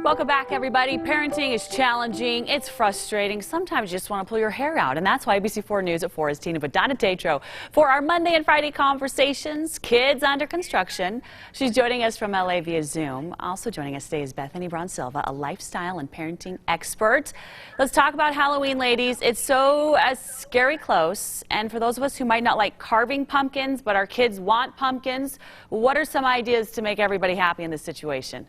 Welcome back, everybody. Parenting is challenging. It's frustrating. Sometimes you just want to pull your hair out. And that's why ABC4 News at 4 is teaming with Donna Tatro for our Monday and Friday conversations, Kids Under Construction. She's joining us from LA via Zoom. Also joining us today is Bethany Brown-Silva, a lifestyle and parenting expert. Let's talk about Halloween, ladies. It's so scary close. And for those of us who might not like carving pumpkins, but our kids want pumpkins, what are some ideas to make everybody happy in this situation?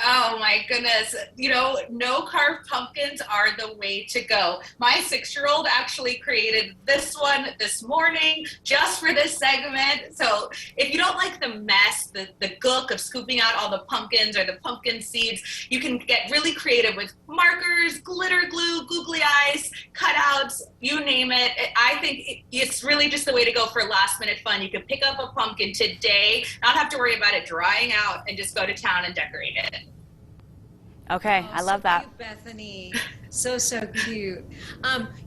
Oh my goodness. You know, no carved pumpkins are the way to go. My 6-year-old actually created this one this morning just for this segment. So if you don't like the mess, the gook of scooping out all the pumpkins or the pumpkin seeds, you can get really creative with markers, glitter glue, googly eyes, cutouts, you name it. I think it's really just the way to go for last minute fun. You can pick up a pumpkin today, not have to worry about it drying out, and just go to town and decorate it. Okay, I love that. Cute, Bethany. So cute.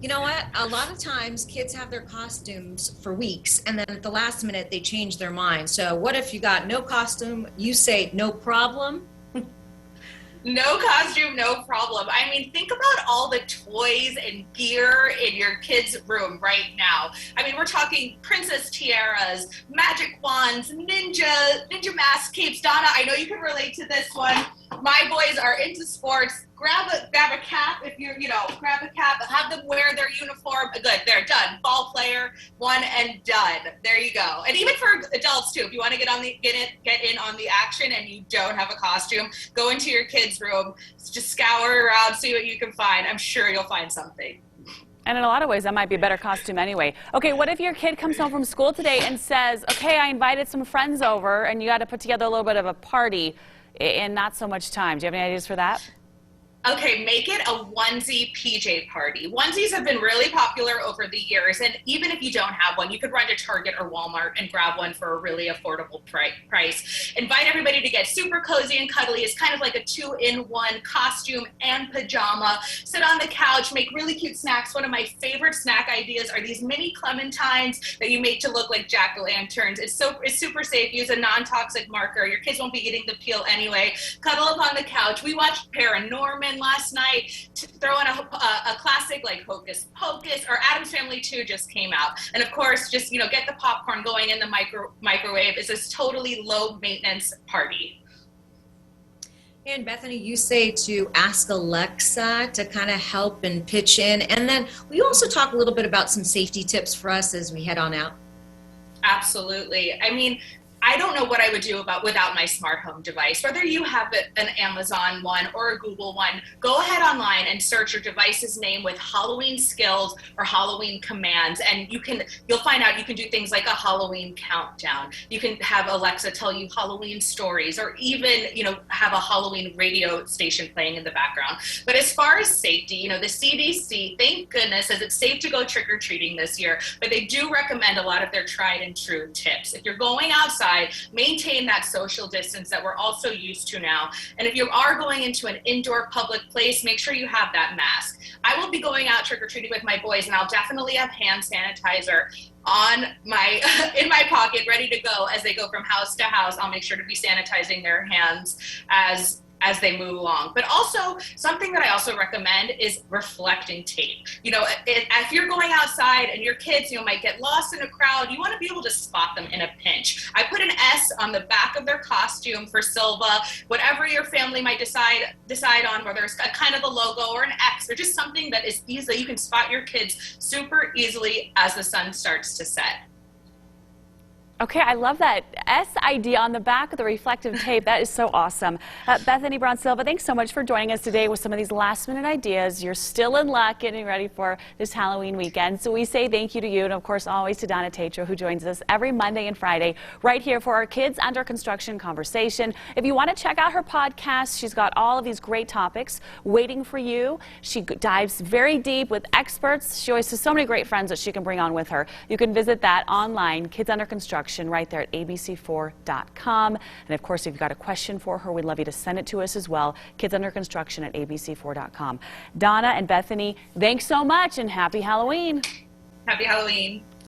You know what? A lot of times kids have their costumes for weeks and then at the last minute they change their mind. So what if you got no costume? You say no problem. No costume, no problem. I mean, think about all the toys and gear in your kids' room right now. I mean, we're talking princess tiaras, magic wands, ninja masks, capes. Donna, I know you can relate to this one. My boys are into sports. Grab a cap if you're, grab a cap, have them wear their uniform. Good, they're done. Ball player, one and done. There you go. And even for adults too, if you want to get in on the action and you don't have a costume, go into your kids' room, just scour around, see what you can find. I'm sure you'll find something. And in a lot of ways, that might be a better costume anyway. Okay, what if your kid comes home from school today and says, okay, I invited some friends over and you got to put together a little bit of a party in not so much time. Do you have any ideas for that? Okay, make it a onesie PJ party. Onesies have been really popular over the years, and even if you don't have one, you could run to Target or Walmart and grab one for a really affordable price. Invite everybody to get super cozy and cuddly. It's kind of like a 2-in-1 costume and pajama. Sit on the couch, make really cute snacks. One of my favorite snack ideas are these mini clementines that you make to look like jack-o'-lanterns. It's super safe. Use a non-toxic marker. Your kids won't be eating the peel anyway. Cuddle up on the couch. We watched Paranorman last night, to throw in a classic like Hocus Pocus, or Addams Family 2 just came out. And of course, just get the popcorn going in the microwave. It's this totally low maintenance party. And Bethany, you say to ask Alexa to kind of help and pitch in. And then we also talk a little bit about some safety tips for us as we head on out. Absolutely. I mean, I don't know what I would do without my smart home device. Whether you have an Amazon one or a Google one, go ahead online and search your device's name with Halloween skills or Halloween commands, and you'll find out you can do things like a Halloween countdown. You can have Alexa tell you Halloween stories, or even have a Halloween radio station playing in the background. But as far as safety, the CDC, thank goodness, says it's safe to go trick-or-treating this year, but they do recommend a lot of their tried and true tips. If you're going outside, maintain that social distance that we're also used to now. And if you are going into an indoor public place, make sure you have that mask. I will be going out trick-or-treating with my boys, and I'll definitely have hand sanitizer in my pocket, ready to go as they go from house to house. I'll make sure to be sanitizing their hands as they move along. But also, something that I also recommend is reflecting tape. If you're going outside and your kids, might get lost in a crowd, you want to be able to spot them in a pinch. I put an S on the back of their costume for Silva, whatever your family might decide on, whether it's a kind of a logo or an X, or just something that is easily, you can spot your kids super easily as the sun starts to set. Okay, I love that S idea on the back of the reflective tape. That is so awesome. Bethany Brown-Silva, thanks so much for joining us today with some of these last-minute ideas. You're still in luck getting ready for this Halloween weekend. So we say thank you to you, and of course always to Donna Tatro, who joins us every Monday and Friday right here for our Kids Under Construction conversation. If you want to check out her podcast, she's got all of these great topics waiting for you. She dives very deep with experts. She always has so many great friends that she can bring on with her. You can visit that online, Kids Under Construction, right there at abc4.com. And of course, if you've got a question for her, we'd love you to send it to us as well. Kids Under Construction at abc4.com. Donna and Bethany, thanks so much and happy Halloween. Happy Halloween.